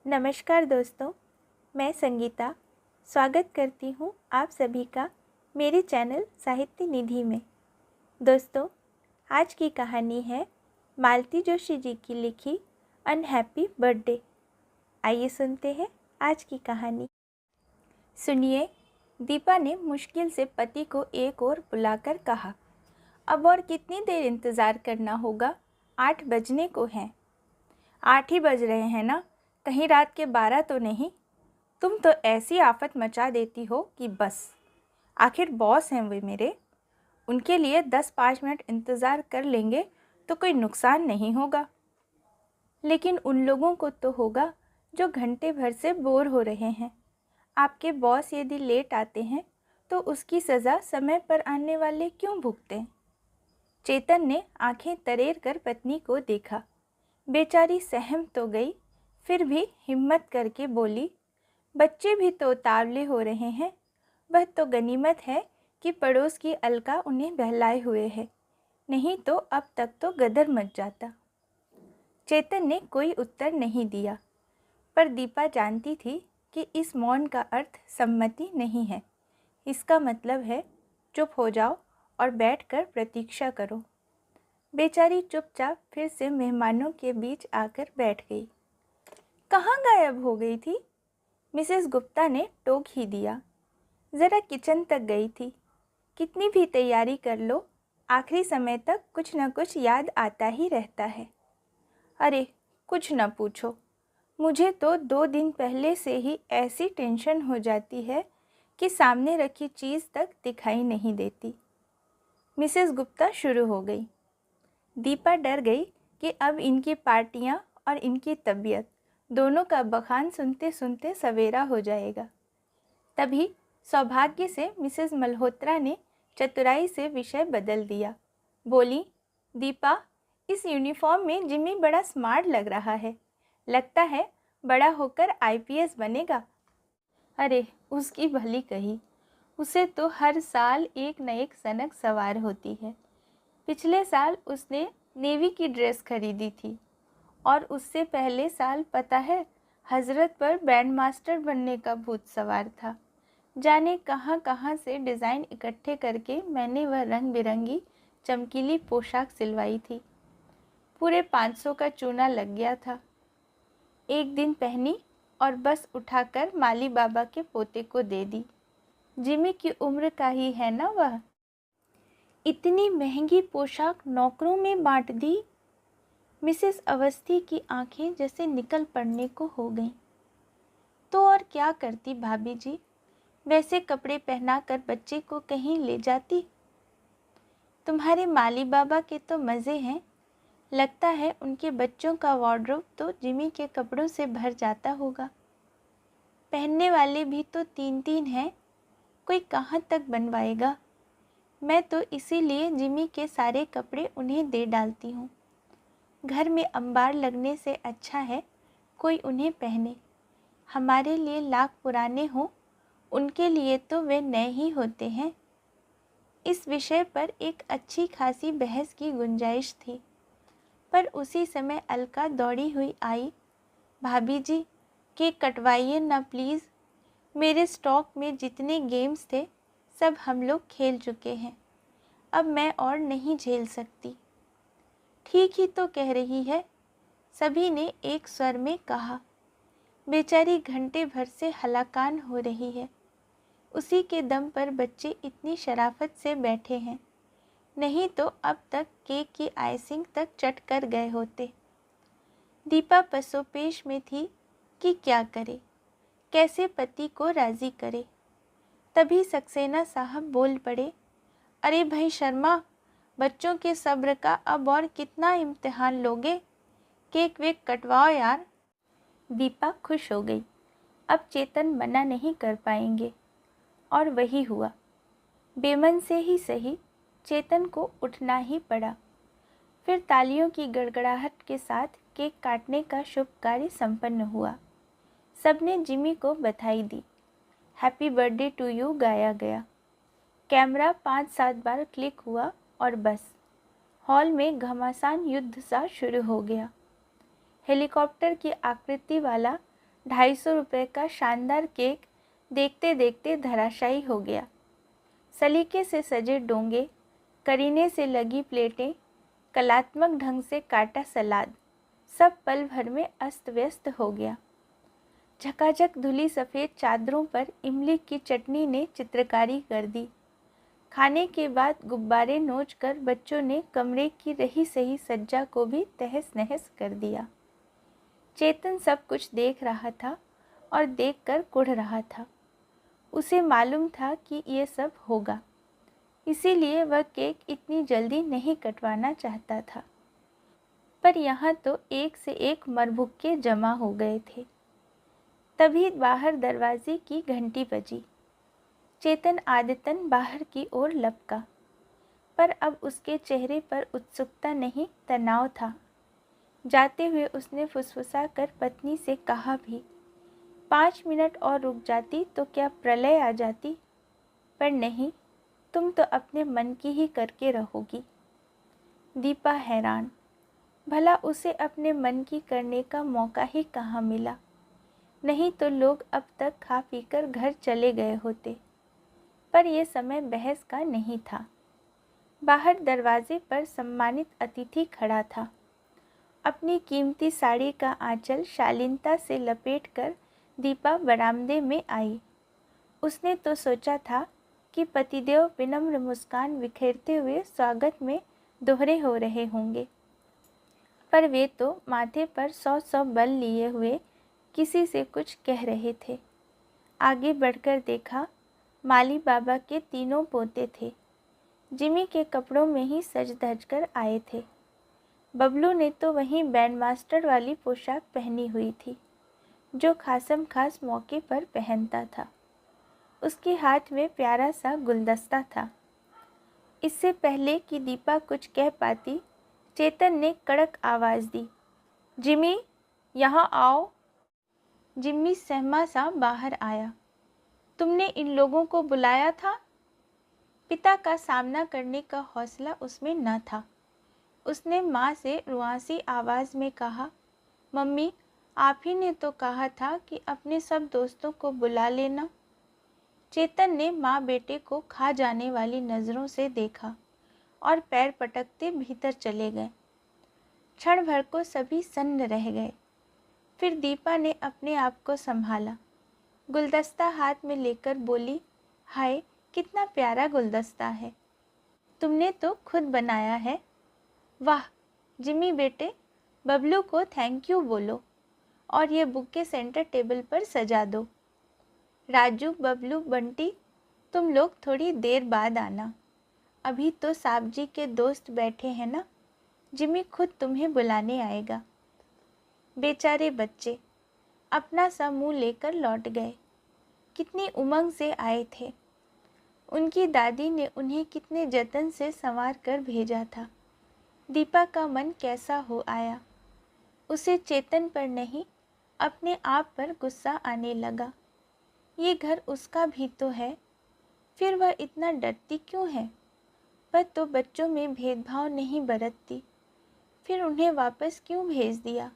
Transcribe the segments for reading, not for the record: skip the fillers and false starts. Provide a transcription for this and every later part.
नमस्कार दोस्तों, मैं संगीता स्वागत करती हूँ आप सभी का मेरे चैनल साहित्य निधि में। दोस्तों, आज की कहानी है मालती जोशी जी की लिखी अनहैप्पी बर्थडे। आइए सुनते हैं आज की कहानी। सुनिए, दीपा ने मुश्किल से पति को एक और बुलाकर कहा, अब और कितनी देर इंतज़ार करना होगा? 8 बजने को हैं। 8 ही बज रहे हैं ना, कहीं रात के 12 तो नहीं? तुम तो ऐसी आफत मचा देती हो कि बस। आखिर बॉस हैं वे मेरे, उनके लिए 10-5 मिनट इंतज़ार कर लेंगे तो कोई नुकसान नहीं होगा। लेकिन उन लोगों को तो होगा जो घंटे भर से बोर हो रहे हैं। आपके बॉस यदि लेट आते हैं तो उसकी सज़ा समय पर आने वाले क्यों भुगतें? चेतन ने आंखें तरेर कर पत्नी को देखा। बेचारी सहम तो गई, फिर भी हिम्मत करके बोली, बच्चे भी तो उतावले हो रहे हैं। वह तो गनीमत है कि पड़ोस की अलका उन्हें बहलाए हुए है, नहीं तो अब तक तो गदर मच जाता। चेतन ने कोई उत्तर नहीं दिया, पर दीपा जानती थी कि इस मौन का अर्थ सम्मति नहीं है। इसका मतलब है चुप हो जाओ और बैठकर प्रतीक्षा करो। बेचारी चुपचाप फिर से मेहमानों के बीच आकर बैठ गई। कहाँ गायब हो गई थी? मिसेस गुप्ता ने टोक ही दिया। ज़रा किचन तक गई थी। कितनी भी तैयारी कर लो, आखिरी समय तक कुछ न कुछ याद आता ही रहता है। अरे कुछ न पूछो, मुझे तो 2 दिन पहले से ही ऐसी टेंशन हो जाती है कि सामने रखी चीज़ तक दिखाई नहीं देती। मिसेस गुप्ता शुरू हो गई। दीपा डर गई कि अब इनकी पार्टियां और इनकी तबीयत दोनों का बखान सुनते सुनते सवेरा हो जाएगा। तभी सौभाग्य से मिसेस मल्होत्रा ने चतुराई से विषय बदल दिया। बोली, दीपा, इस यूनिफॉर्म में जिमी बड़ा स्मार्ट लग रहा है। लगता है बड़ा होकर आईपीएस बनेगा। अरे उसकी भली कही, उसे तो हर साल एक न एक सनक सवार होती है। पिछले साल उसने नेवी की ड्रेस खरीदी थी और उससे पहले साल पता है हजरत पर बैंड मास्टर बनने का भूत सवार था। जाने कहाँ कहाँ से डिज़ाइन इकट्ठे करके मैंने वह रंग बिरंगी चमकीली पोशाक सिलवाई थी। पूरे 500 का चूना लग गया था। एक दिन पहनी और बस उठाकर माली बाबा के पोते को दे दी। जिमी की उम्र का ही है ना वह। इतनी महंगी पोशाक नौकरों में बांट दी। मिसेस अवस्थी की आंखें जैसे निकल पड़ने को हो गईं। तो और क्या करती भाभी जी, वैसे कपड़े पहनाकर बच्चे को कहीं ले जाती। तुम्हारे माली बाबा के तो मज़े हैं। लगता है उनके बच्चों का वार्डरोब तो जिमी के कपड़ों से भर जाता होगा। पहनने वाले भी तो 3-3 हैं, कोई कहाँ तक बनवाएगा। मैं तो इसीलिए जिमी के सारे कपड़े उन्हें दे डालती हूँ। घर में अंबार लगने से अच्छा है कोई उन्हें पहने। हमारे लिए लाख पुराने हों, उनके लिए तो वे नए ही होते हैं। इस विषय पर एक अच्छी खासी बहस की गुंजाइश थी, पर उसी समय अलका दौड़ी हुई आई। भाभी जी, केक कटवाइए ना प्लीज़। मेरे स्टॉक में जितने गेम्स थे सब हम लोग खेल चुके हैं, अब मैं और नहीं झेल सकती। ठीक ही तो कह रही है, सभी ने एक स्वर में कहा। बेचारी घंटे भर से हलाकान हो रही है। उसी के दम पर बच्चे इतनी शराफत से बैठे हैं, नहीं तो अब तक केक की आइसिंग तक चट कर गए होते। दीपा पसोपेश में थी कि क्या करे, कैसे पति को राज़ी करे। तभी सक्सेना साहब बोल पड़े, अरे भाई शर्मा, बच्चों के सब्र का अब और कितना इम्तिहान लोगे? केक वेक कटवाओ यार। दीपा खुश हो गई, अब चेतन मना नहीं कर पाएंगे। और वही हुआ। बेमन से ही सही, चेतन को उठना ही पड़ा। फिर तालियों की गड़गड़ाहट के साथ केक काटने का शुभ कार्य संपन्न हुआ। सबने जिमी को बधाई दी। हैप्पी बर्थडे टू यू गाया गया। कैमरा 5-7 बार क्लिक हुआ और बस हॉल में घमासान युद्ध सा शुरू हो गया। हेलीकॉप्टर की आकृति वाला ₹250 का शानदार केक देखते देखते धराशायी हो गया। सलीके से सजे डोंगे, करीने से लगी प्लेटें, कलात्मक ढंग से काटा सलाद, सब पल भर में अस्त व्यस्त हो गया। झकाझक धुली सफ़ेद चादरों पर इमली की चटनी ने चित्रकारी कर दी। खाने के बाद गुब्बारे नोच कर बच्चों ने कमरे की रही सही सज्जा को भी तहस नहस कर दिया। चेतन सब कुछ देख रहा था और देखकर कुढ़ रहा था। उसे मालूम था कि ये सब होगा, इसीलिए वह केक इतनी जल्दी नहीं कटवाना चाहता था। पर यहाँ तो एक से एक मरभुक्के जमा हो गए थे। तभी बाहर दरवाजे की घंटी बजी। चेतन आदतन बाहर की ओर लपका, पर अब उसके चेहरे पर उत्सुकता नहीं, तनाव था। जाते हुए उसने फुसफुसा कर पत्नी से कहा भी, 5 मिनट और रुक जाती तो क्या प्रलय आ जाती, पर नहीं, तुम तो अपने मन की ही करके रहोगी। दीपा हैरान, भला उसे अपने मन की करने का मौका ही कहाँ मिला, नहीं तो लोग अब तक खा पीकर घर चले गए होते। पर यह समय बहस का नहीं था। बाहर दरवाजे पर सम्मानित अतिथि खड़ा था। अपनी कीमती साड़ी का आंचल शालीनता से लपेटकर दीपा बरामदे में आई। उसने तो सोचा था कि पतिदेव विनम्र मुस्कान बिखेरते हुए स्वागत में दोहरे हो रहे होंगे, पर वे तो माथे पर 100 बल लिए हुए किसी से कुछ कह रहे थे। आगे बढ़कर देखा, माली बाबा के 3 पोते थे। जिमी के कपड़ों में ही सज धज कर आए थे। बबलू ने तो वहीं बैंड मास्टर वाली पोशाक पहनी हुई थी, जो खासम खास मौके पर पहनता था। उसके हाथ में प्यारा सा गुलदस्ता था। इससे पहले कि दीपा कुछ कह पाती, चेतन ने कड़क आवाज़ दी, जिमी, यहाँ आओ। जिम्मी सहमा सा बाहर आया। तुमने इन लोगों को बुलाया था? पिता का सामना करने का हौसला उसमें न था। उसने माँ से रुआंसी आवाज़ में कहा, मम्मी, आप ही ने तो कहा था कि अपने सब दोस्तों को बुला लेना। चेतन ने माँ बेटे को खा जाने वाली नज़रों से देखा और पैर पटकते भीतर चले गए। क्षण भर को सभी सन्न रह गए। फिर दीपा ने अपने आप को संभाला। गुलदस्ता हाथ में लेकर बोली, हाय, कितना प्यारा गुलदस्ता है। तुमने तो खुद बनाया है। वाह जिमी बेटे, बबलू को थैंक यू बोलो और ये बुके सेंटर टेबल पर सजा दो। राजू, बबलू, बंटी, तुम लोग थोड़ी देर बाद आना। अभी तो साहब जी के दोस्त बैठे हैं ना, जिमी खुद तुम्हें बुलाने आएगा। बेचारे बच्चे अपना सा मुँह लेकर लौट गए। कितनी उमंग से आए थे। उनकी दादी ने उन्हें कितने जतन से संवार कर भेजा था। दीपा का मन कैसा हो आया। उसे चेतन पर नहीं, अपने आप पर गुस्सा आने लगा। ये घर उसका भी तो है, फिर वह इतना डरती क्यों है? वह तो बच्चों में भेदभाव नहीं बरतती, फिर उन्हें वापस क्यों भेज दिया?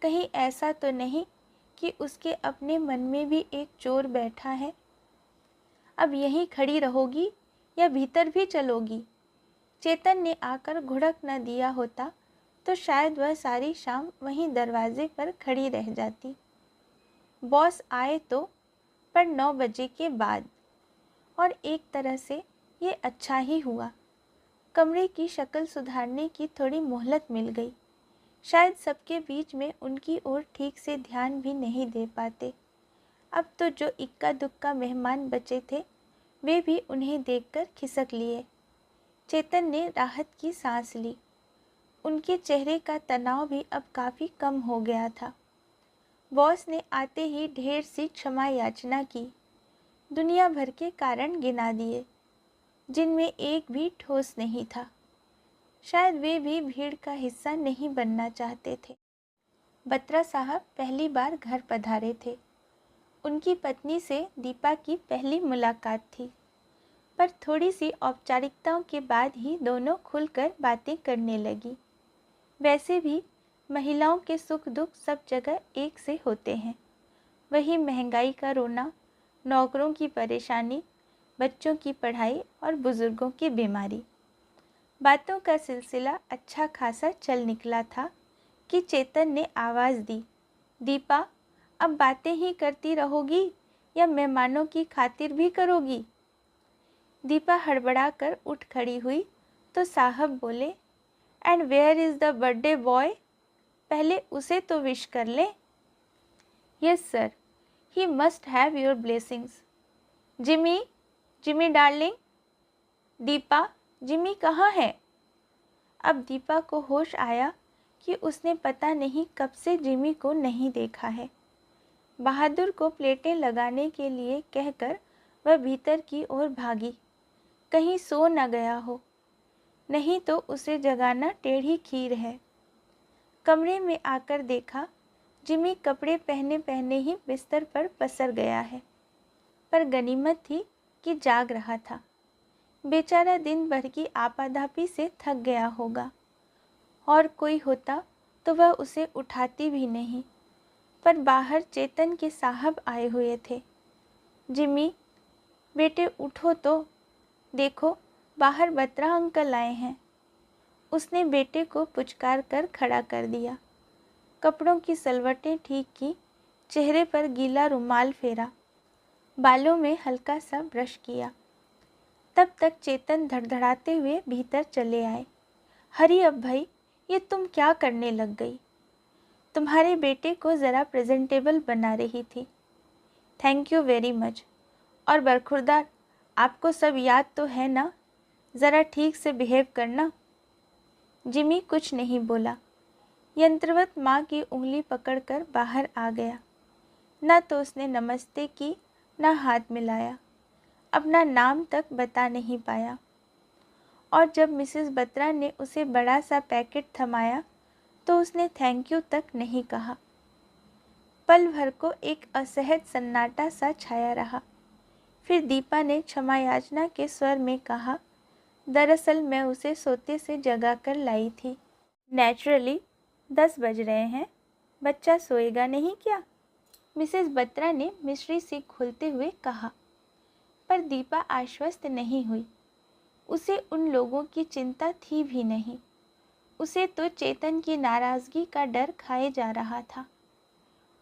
कहीं ऐसा तो नहीं कि उसके अपने मन में भी एक चोर बैठा है? अब यहीं खड़ी रहोगी या भीतर भी चलोगी? चेतन ने आकर घुड़क न दिया होता तो शायद वह सारी शाम वहीं दरवाजे पर खड़ी रह जाती। बॉस आए तो, पर 9 बजे के बाद। और एक तरह से ये अच्छा ही हुआ। कमरे की शक्ल सुधारने की थोड़ी मोहलत मिल गई। शायद सबके बीच में उनकी ओर ठीक से ध्यान भी नहीं दे पाते। अब तो जो इक्का दुक्का मेहमान बचे थे, वे भी उन्हें देखकर खिसक लिए। चेतन ने राहत की सांस ली। उनके चेहरे का तनाव भी अब काफ़ी कम हो गया था। बॉस ने आते ही ढेर सी क्षमा याचना की। दुनिया भर के कारण गिना दिए, जिनमें एक भी ठोस नहीं था। शायद वे भी भीड़ का हिस्सा नहीं बनना चाहते थे। बत्रा साहब पहली बार घर पधारे थे। उनकी पत्नी से दीपा की पहली मुलाकात थी, पर थोड़ी सी औपचारिकताओं के बाद ही दोनों खुलकर बातें करने लगी। वैसे भी महिलाओं के सुख दुख सब जगह एक से होते हैं। वही महंगाई का रोना, नौकरों की परेशानी, बच्चों की पढ़ाई और बुज़ुर्गों की बीमारी। बातों का सिलसिला अच्छा खासा चल निकला था कि चेतन ने आवाज़ दी, दीपा, अब बातें ही करती रहोगी या मेहमानों की खातिर भी करोगी? दीपा हड़बड़ा कर उठ खड़ी हुई तो साहब बोले, and where is the birthday boy? पहले उसे तो विश कर लें। Yes sir, he must have your blessings. Jimmy, Jimmy darling. Deepa, Jimmy कहाँ है? अब दीपा को होश आया कि उसने पता नहीं कब से जिमी को नहीं देखा है। बहादुर को प्लेटें लगाने के लिए कहकर वह भीतर की ओर भागी, कहीं सो न गया हो, नहीं तो उसे जगाना टेढ़ी खीर है। कमरे में आकर देखा, जिमी कपड़े पहने पहने ही बिस्तर पर पसर गया है, पर गनीमत थी कि जाग रहा था। बेचारा दिन भर की आपाधापी से थक गया होगा, और कोई होता तो वह उसे उठाती भी नहीं, पर बाहर चेतन के साहब आए हुए थे। जिमी, बेटे उठो तो, देखो बाहर बत्रा अंकल आए हैं। उसने बेटे को पुचकार कर खड़ा कर दिया, कपड़ों की सलवटें ठीक की, चेहरे पर गीला रुमाल फेरा, बालों में हल्का सा ब्रश किया। तब तक चेतन धड़धड़ाते हुए भीतर चले आए। हरी अब भाई, ये तुम क्या करने लग गई? तुम्हारे बेटे को ज़रा प्रेजेंटेबल बना रही थी। Thank you very much. और बरखुरदार, आपको सब याद तो है ना? ज़रा ठीक से बिहेव करना। जिमी कुछ नहीं बोला, यंत्रवत माँ की उंगली पकड़कर बाहर आ गया। न तो उसने नमस्ते की, न हाथ मिलाया, अपना नाम तक बता नहीं पाया। और जब मिसेस बत्रा ने उसे बड़ा सा पैकेट थमाया तो उसने थैंक यू तक नहीं कहा। पल भर को एक असहज सन्नाटा सा छाया रहा। फिर दीपा ने क्षमा याचना के स्वर में कहा, दरअसल मैं उसे सोते से जगा कर लाई थी। नेचुरली 10 बज रहे हैं, बच्चा सोएगा नहीं क्या? मिसेस बत्रा ने मिश्री सी खोलते हुए कहा। पर दीपा आश्वस्त नहीं हुई। उसे उन लोगों की चिंता थी भी नहीं। उसे तो चेतन की नाराज़गी का डर खाए जा रहा था।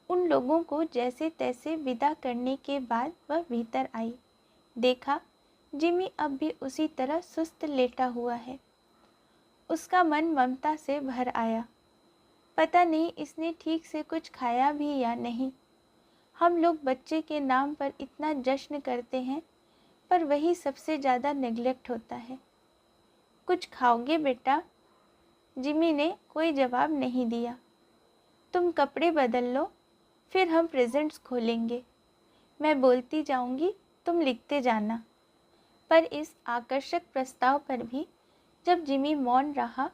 उन लोगों को जैसे तैसे विदा करने के बाद वह भीतर आई। देखा, जिमी अब भी उसी तरह सुस्त लेटा हुआ है। उसका मन ममता से भर आया। पता नहीं इसने ठीक से कुछ खाया भी या नहीं। हम लोग बच्चे के नाम पर इतना जश्न करते हैं, पर वही सबसे ज़्यादा नेग्लेक्ट होता है। कुछ खाओगे बेटा? जिमी ने कोई जवाब नहीं दिया। तुम कपड़े बदल लो, फिर हम प्रेजेंट्स खोलेंगे। मैं बोलती जाऊंगी, तुम लिखते जाना। पर इस आकर्षक प्रस्ताव पर भी जब जिमी मौन रहा,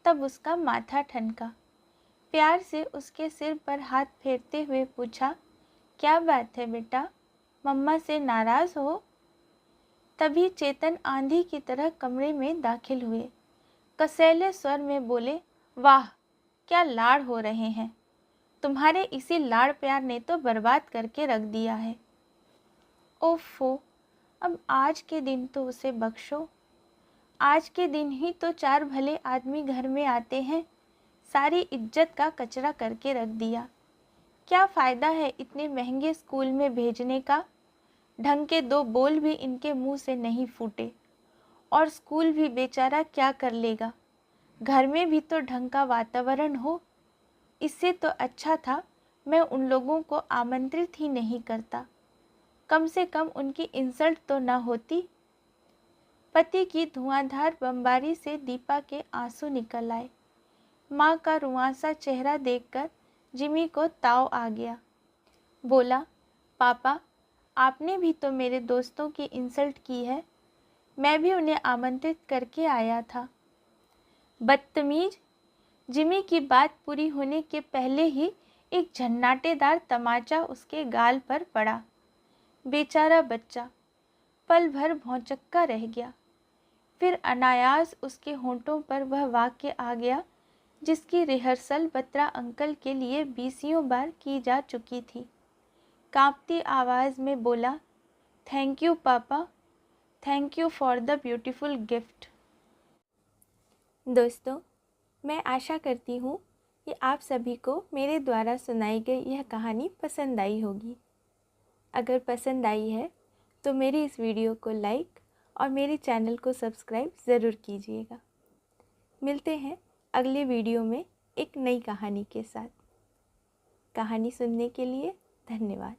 तब उसका माथा ठनका। प्यार से उसके सिर पर हाथ फेरते हुए पूछा, क्या बात है बेटा, मम्मा से नाराज़ हो? तभी चेतन आंधी की तरह कमरे में दाखिल हुए। कसैले स्वर में बोले, वाह क्या लाड़ हो रहे हैं, तुम्हारे इसी लाड़ प्यार ने तो बर्बाद करके रख दिया है। ओफो, अब आज के दिन तो उसे बख्शो। आज के दिन ही तो 4 भले आदमी घर में आते हैं, सारी इज्जत का कचरा करके रख दिया। क्या फ़ायदा है इतने महंगे स्कूल में भेजने का? ढंग के 2 बोल भी इनके मुंह से नहीं फूटे। और स्कूल भी बेचारा क्या कर लेगा? घर में भी तो ढंग का वातावरण हो। इससे तो अच्छा था मैं उन लोगों को आमंत्रित ही नहीं करता, कम से कम उनकी इंसल्ट तो न होती। पति की धुआंधार बमबारी से दीपा के आंसू निकल आए। माँ का रुआंसा चेहरा देखकर जिमी को ताव आ गया। बोला, पापा, आपने भी तो मेरे दोस्तों की इंसल्ट की है, मैं भी उन्हें आमंत्रित करके आया था। बदतमीज। जिमी की बात पूरी होने के पहले ही एक झन्नाटेदार तमाचा उसके गाल पर पड़ा। बेचारा बच्चा पल भर भौंचक्का रह गया। फिर अनायास उसके होंठों पर वह वाक्य आ गया जिसकी रिहर्सल बत्रा अंकल के लिए 20 बार की जा चुकी थी। कांपती आवाज़ में बोला, थैंक यू पापा, thank you for the beautiful gift. दोस्तों, मैं आशा करती हूँ कि आप सभी को मेरे द्वारा सुनाई गई यह कहानी पसंद आई होगी। अगर पसंद आई है तो मेरी इस वीडियो को लाइक और मेरे चैनल को सब्सक्राइब ज़रूर कीजिएगा। मिलते हैं अगले वीडियो में एक नई कहानी के साथ। कहानी सुनने के लिए धन्यवाद।